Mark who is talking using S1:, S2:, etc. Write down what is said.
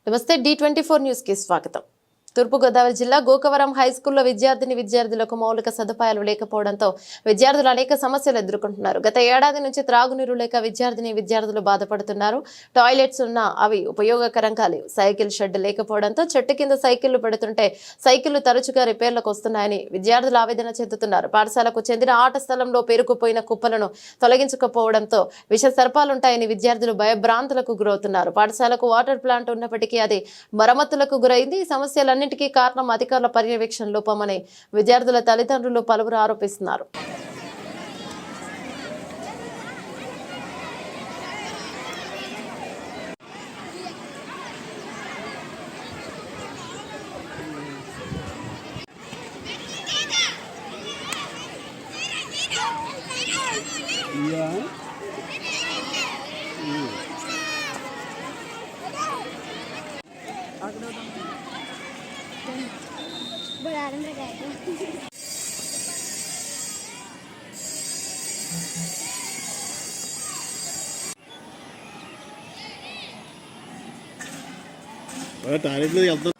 S1: నమస్తే D24 news కి స్వాగతం. తూర్పుగోదావరి జిల్లా గోకవరం హైస్కూల్లో విద్యార్థులకు మౌలిక సదుపాయాలు లేకపోవడంతో విద్యార్థులు అనేక సమస్యలు ఎదుర్కొంటున్నారు. గత ఏడాది నుంచి త్రాగునీరు లేక విద్యార్థులు బాధపడుతున్నారు. టాయిలెట్స్ ఉన్నా అవి ఉపయోగకరంగా లేవు. సైకిల్ షెడ్ లేకపోవడంతో చెట్టు కింద సైకిళ్లు పెడుతుంటే సైకిళ్లు తరచుగా రిపేర్లకు వస్తున్నాయని విద్యార్థులు ఆవేదన చెందుతున్నారు. పాఠశాలకు చెందిన ఆట స్థలంలో పేరుకుపోయిన కుప్పలను తొలగించకపోవడంతో విష సర్పాలుంటాయని విద్యార్థులు భయభ్రాంతులకు గురవుతున్నారు. పాఠశాలకు వాటర్ ప్లాంట్ ఉన్నప్పటికీ అది మరమ్మతులకు గురైంది. ఈ సమస్యలన్నింటికీ కారణం అధికారుల పర్యవేక్షణ లోపమని విద్యార్థుల తల్లిదండ్రులు పలువురు ఆరోపిస్తున్నారు.
S2: టాయిలెట్లోకి వెళ్తున్నాను